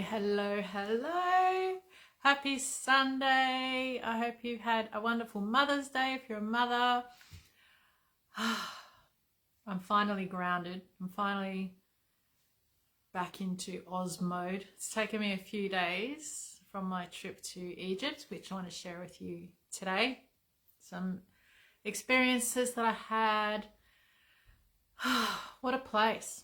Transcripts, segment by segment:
hello, hello. Happy Sunday. I hope you've had a wonderful Mother's Day if you're a mother. I'm finally grounded. I'm finally back into Oz mode. It's taken me a few days from my trip to Egypt, which I want to share with you today. Some experiences that I had. What a place.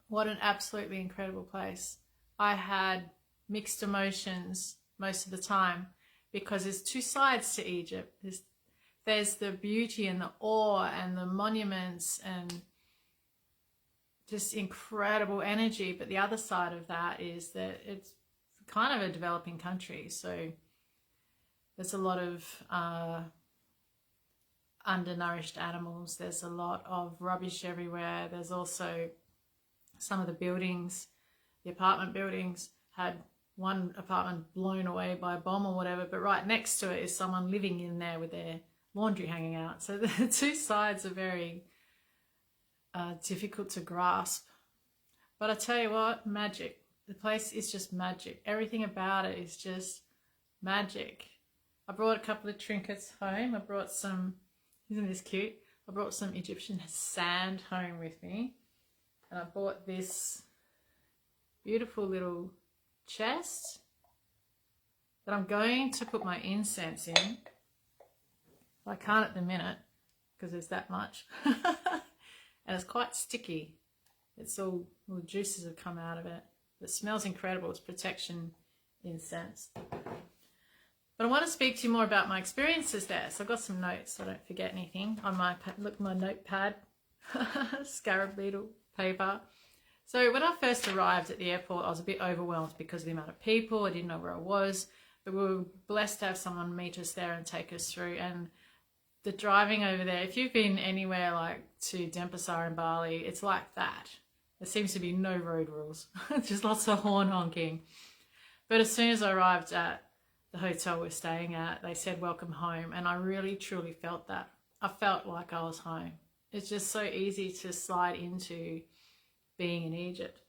What an absolutely incredible place. I had mixed emotions most of the time because there's two sides to Egypt. There's the beauty and the awe and the monuments and just incredible energy. But the other side of that is that it's kind of a developing country. So there's a lot of undernourished animals. There's a lot of rubbish everywhere. There's also some of the buildings, the apartment buildings, had one apartment blown away by a bomb or whatever, but right next to it is someone living in there with their laundry hanging out. So the two sides are very difficult to grasp. But I tell you what, magic. The place is just magic. Everything about it is just magic. I brought a couple of trinkets home. I brought some, isn't this cute? I brought some Egyptian sand home with me. And I bought this beautiful little chest that I'm going to put my incense in. I can't at the minute because there's that much. And it's quite sticky. It's all the juices have come out of it. It smells incredible. It's protection incense. But I want to speak to you more about my experiences there. So I've got some notes so I don't forget anything on my notepad. Scarab beetle paper. So when I first arrived at the airport, I was a bit overwhelmed because of the amount of people. I didn't know where I was, but we were blessed to have someone meet us there and take us through. And the driving over there, if you've been anywhere like to Denpasar in Bali, it's like that. There seems to be no road rules, just lots of horn honking. But as soon as I arrived at the hotel we're staying at, they said welcome home, and I really truly felt that. I felt like I was home. It's just so easy to slide into being in Egypt.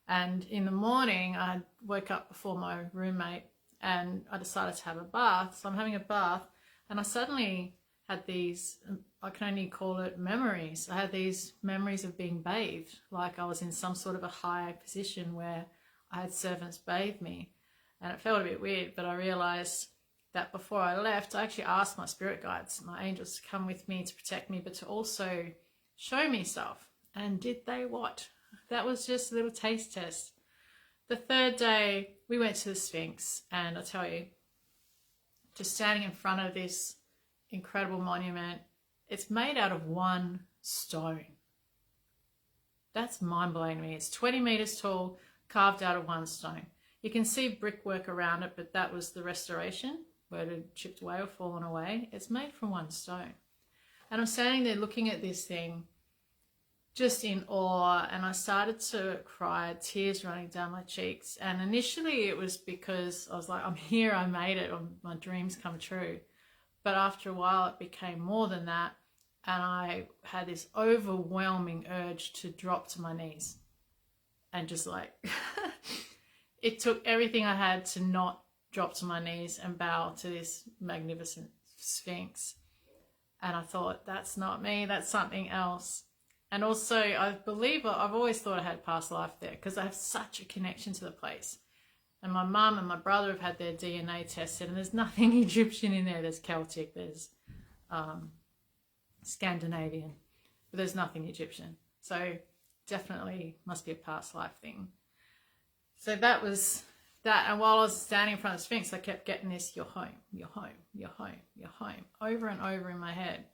And in the morning, I woke up before my roommate and I decided to have a bath. So I'm having a bath and I suddenly had these, I can only call it memories. I had these memories of being bathed, like I was in some sort of a high position where I had servants bathe me. And it felt a bit weird, but I realized that before I left, I actually asked my spirit guides, my angels, to come with me to protect me, but to also show me stuff. And did they what? That was just a little taste test. The third day, we went to the Sphinx, and I tell you, just standing in front of this incredible monument, it's made out of one stone. That's mind-blowing to me. It's 20 meters tall, carved out of one stone. You can see brickwork around it, but that was the restoration, where it had chipped away or fallen away. It's made from one stone. And I'm standing there looking at this thing just in awe, and I started to cry, tears running down my cheeks. And initially it was because I was like, I'm here, I made it, my dreams come true. But after a while it became more than that, and I had this overwhelming urge to drop to my knees. And just like, it took everything I had to not drop to my knees and bow to this magnificent Sphinx. And I thought, that's not me, that's something else. And also, I believe, I've always thought I had past life there because I have such a connection to the place. And my mum and my brother have had their DNA tested, and there's nothing Egyptian in there. There's Celtic, there's Scandinavian, but there's nothing Egyptian. So definitely must be a past life thing. So that was that. And while I was standing in front of the Sphinx, I kept getting this, you're home, you're home, you're home, you're home, over and over in my head.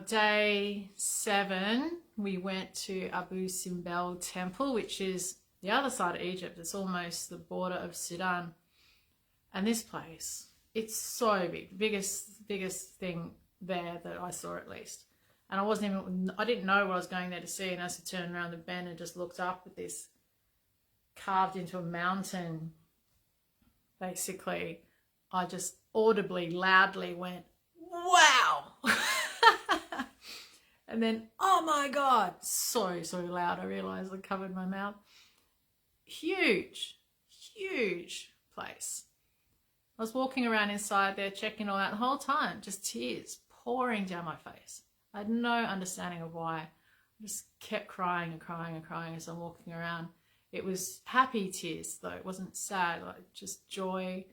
Day 7, we went to Abu Simbel Temple, which is the other side of Egypt. It's almost the border of Sudan. And this place, it's so big, biggest thing there that I saw at least. And I didn't know what I was going there to see. And as I turned around the bend and just looked up at this carved into a mountain, basically, I just audibly, loudly went, wow! And then, oh my God, so loud. I realized I covered my mouth. Huge, huge place. I was walking around inside there, checking all out the whole time, just tears pouring down my face. I had no understanding of why. I just kept crying and crying and crying as I'm walking around. It was happy tears though. It wasn't sad, like just joy,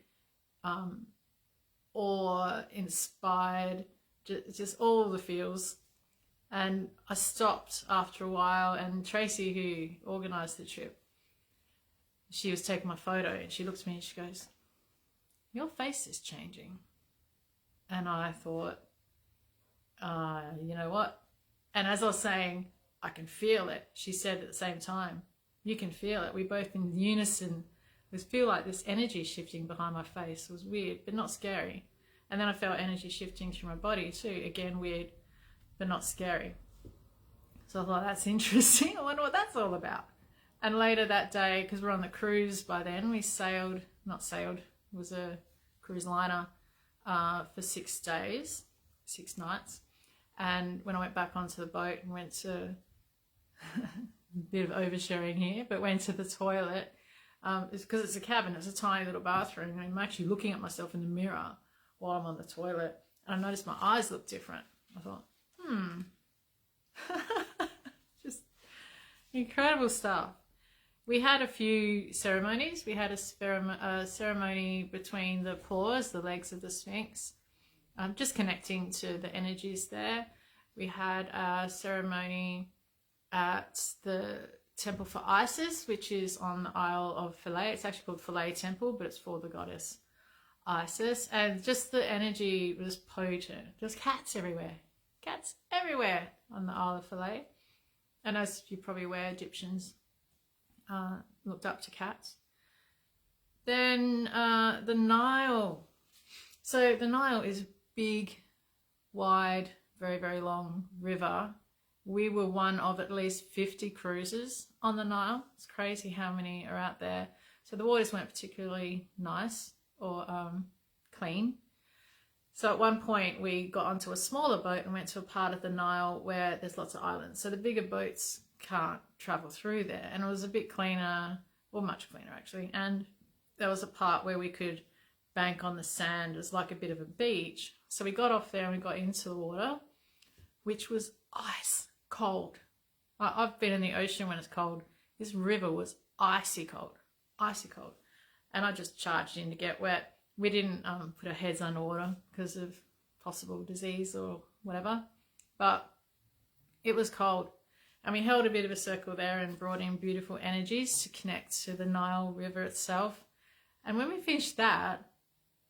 awe, inspired, just all the feels. And I stopped after a while, and Tracy, who organised the trip, she was taking my photo, and she looked at me and she goes, "Your face is changing." And I thought, you know what? And as I was saying, I can feel it. She said at the same time, you can feel it. We both in unison. I feel like this energy shifting behind my face. It was weird, but not scary. And then I felt energy shifting through my body too. Again, weird, but not scary. So I thought, that's interesting. I wonder what that's all about. And later that day, because we're on the cruise by then, we it was a cruise liner for 6 days, 6 nights. And when I went back onto the boat and went to, a bit of oversharing here, but went to the toilet, it's because it's a cabin, it's a tiny little bathroom, and I'm actually looking at myself in the mirror while I'm on the toilet, and I noticed my eyes look different. I thought, just incredible stuff. We had a few ceremonies. We had a ceremony between the paws, the legs of the Sphinx, just connecting to the energies there. We had a ceremony at the Temple for Isis, which is on the Isle of Philae. It's actually called Philae Temple, but it's for the goddess Isis. And just the energy was potent. There's cats everywhere on the Isle of Philae. And as you're probably aware, Egyptians looked up to cats. Then the Nile. So the Nile is a big, wide, very, very long river. We were one of at least 50 cruises on the Nile. It's crazy how many are out there. So the waters weren't particularly nice or clean. So at one point we got onto a smaller boat and went to a part of the Nile where there's lots of islands. So the bigger boats can't travel through there. And it was a bit cleaner, or much cleaner actually. And there was a part where we could bank on the sand. It was like a bit of a beach. So we got off there and we got into the water, which was ice cold. I've been in the ocean when it's cold. This river was icy cold. And I just charged in to get wet. We didn't put our heads underwater because of possible disease or whatever, but it was cold. And we held a bit of a circle there and brought in beautiful energies to connect to the Nile River itself. And when we finished that,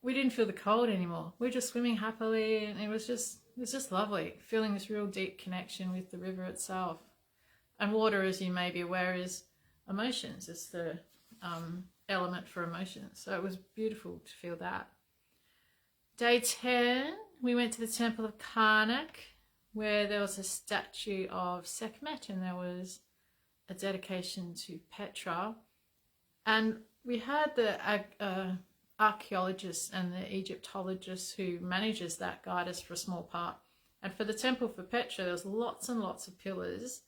we didn't feel the cold anymore. We were just swimming happily, and it was just lovely, feeling this real deep connection with the river itself. And water, as you may be aware, is emotions. It's the element for emotions. So it was beautiful to feel that. Day 10, we went to the Temple of Karnak, where there was a statue of Sekhmet, and there was a dedication to Petra. And we had the archaeologist and the Egyptologist who manages that guide us for a small part. And for the temple for Petra, there was lots and lots of pillars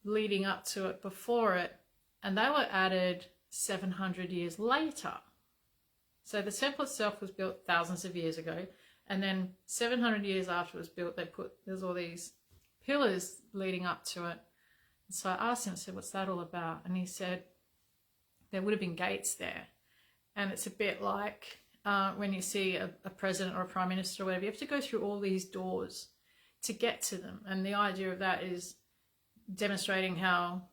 leading up to it, before it, and they were added 700 years later. So the temple itself was built thousands of years ago, and then 700 years after it was built, there's all these pillars leading up to it. And so I asked him, I said, what's that all about? And he said, there would have been gates there. And it's a bit like when you see a president or a prime minister or whatever, you have to go through all these doors to get to them. And the idea of that is demonstrating how,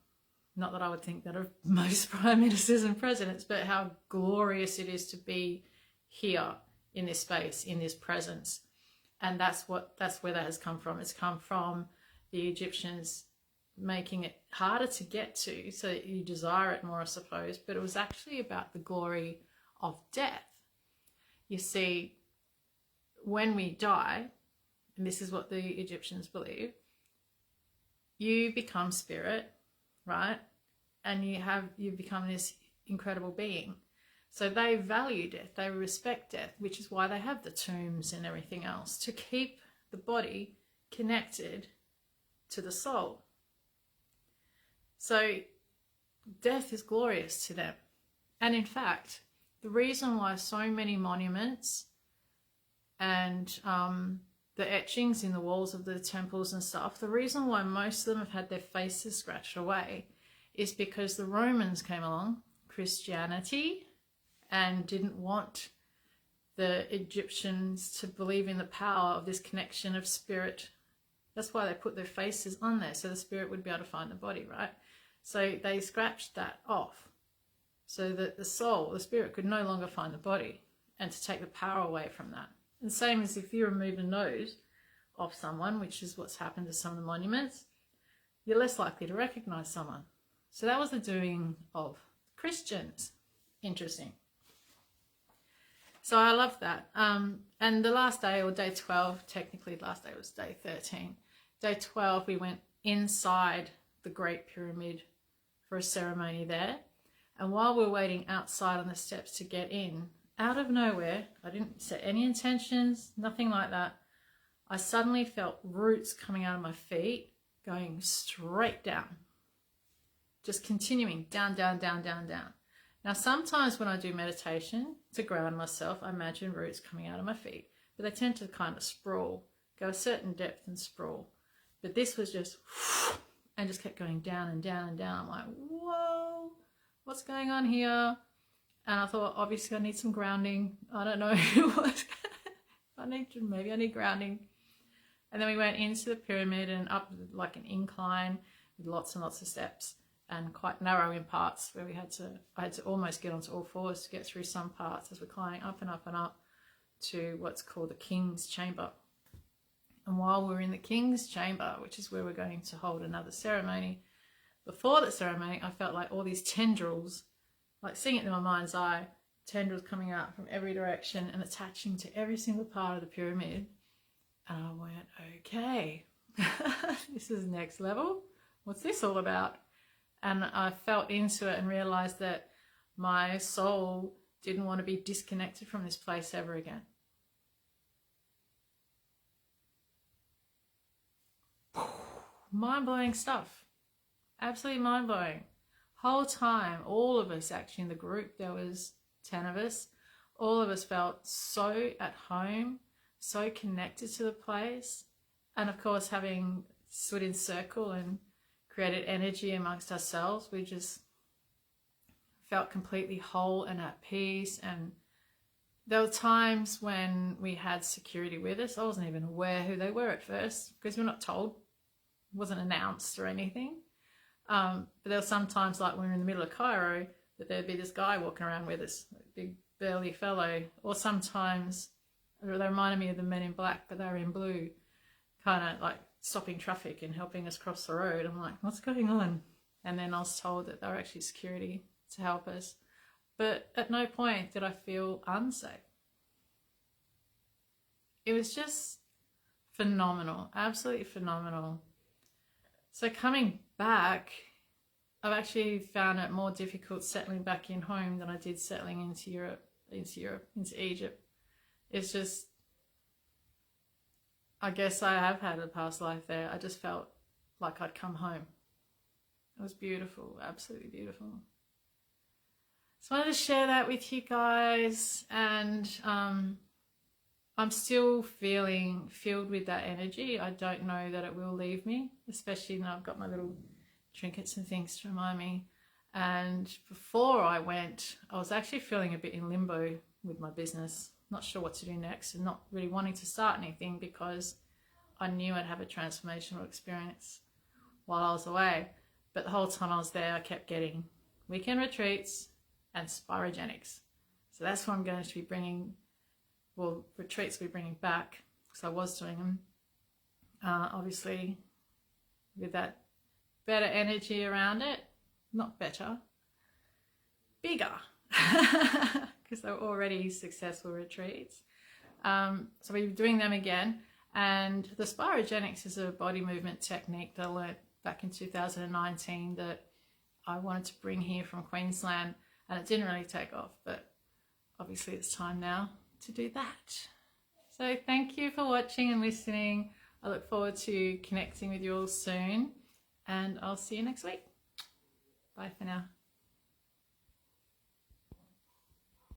not that I would think that of most prime ministers and presidents, but how glorious it is to be here in this space, in this presence. And that's where that has come from. It's come from the Egyptians making it harder to get to, so that you desire it more, I suppose. But it was actually about the glory of death. You see, when we die, and this is what the Egyptians believe, you become spirit, right? And you become this incredible being. So they value death, they respect death, which is why they have the tombs and everything else, to keep the body connected to the soul. So death is glorious to them. And in fact, the reason why so many monuments and the etchings in the walls of the temples and stuff, the reason why most of them have had their faces scratched away is because the Romans came along, Christianity, and didn't want the Egyptians to believe in the power of this connection of spirit. That's why they put their faces on there, so the spirit would be able to find the body, right? So they scratched that off so that the soul, the spirit, could no longer find the body, and to take the power away from that. And same as if you remove a nose off someone, which is what's happened to some of the monuments, you're less likely to recognize someone. So that was the doing of Christians. Interesting. So I love that. And the last day, or day 12, technically the last day was day 13. Day 12, we went inside the Great Pyramid for a ceremony there. And while we were waiting outside on the steps to get in, out of nowhere, I didn't set any intentions, nothing like that, I suddenly felt roots coming out of my feet, going straight down. Just continuing down, down, down, down, down. Now, sometimes when I do meditation to ground myself, I imagine roots coming out of my feet, but they tend to kind of sprawl, go a certain depth and sprawl. But this was just, and just kept going down and down and down. I'm like, whoa, what's going on here? And I thought, obviously I need some grounding. I don't know what maybe I need grounding. And then we went into the pyramid and up like an incline with lots and lots of steps, and quite narrow in parts where I had to almost get onto all fours to get through some parts as we're climbing up and up and up to what's called the King's Chamber. And while we're in the King's Chamber, which is where we're going to hold another ceremony, before the ceremony, I felt like all these tendrils, like seeing it in my mind's eye, tendrils coming out from every direction and attaching to every single part of the pyramid. And I went, okay, this is next level. What's this all about? And I felt into it and realized that my soul didn't want to be disconnected from this place ever again. Mind-blowing stuff. Absolutely mind-blowing. Whole time, all of us actually in the group, there was 10 of us, all of us felt so at home, so connected to the place. And of course, having stood in circle and created energy amongst ourselves, we just felt completely whole and at peace. And there were times when we had security with us. I wasn't even aware who they were at first because we're not told, it wasn't announced or anything. But there were some times, like when we were in the middle of Cairo, that there'd be this guy walking around with us, a big burly fellow. Or sometimes they reminded me of the Men in Black, but they were in blue, kind of like stopping traffic and helping us cross the road. I'm like, what's going on? And then I was told that they were actually security to help us. But at no point did I feel unsafe. It was just phenomenal, absolutely phenomenal. So coming back, I've actually found it more difficult settling back in home than I did settling into Egypt. It's just, I guess I have had a past life there. I just felt like I'd come home. It was beautiful, absolutely beautiful. So I wanted to share that with you guys, and I'm still feeling filled with that energy. I don't know that it will leave me, especially now I've got my little trinkets and things to remind me. And before I went, I was actually feeling a bit in limbo with my business, not sure what to do next and not really wanting to start anything because I knew I'd have a transformational experience while I was away. But the whole time I was there, I kept getting weekend retreats and spirogenics. So that's what I'm going to be bringing, well, retreats we're bringing back, because I was doing them. Obviously, with that better energy around it, not better, bigger, because they were already successful retreats. So we're doing them again. And the spirogenics is a body movement technique that I learned back in 2019 that I wanted to bring here from Queensland, and it didn't really take off, but obviously it's time now to do that. So thank you for watching and listening. I look forward to connecting with you all soon, and I'll see you next week. Bye for now.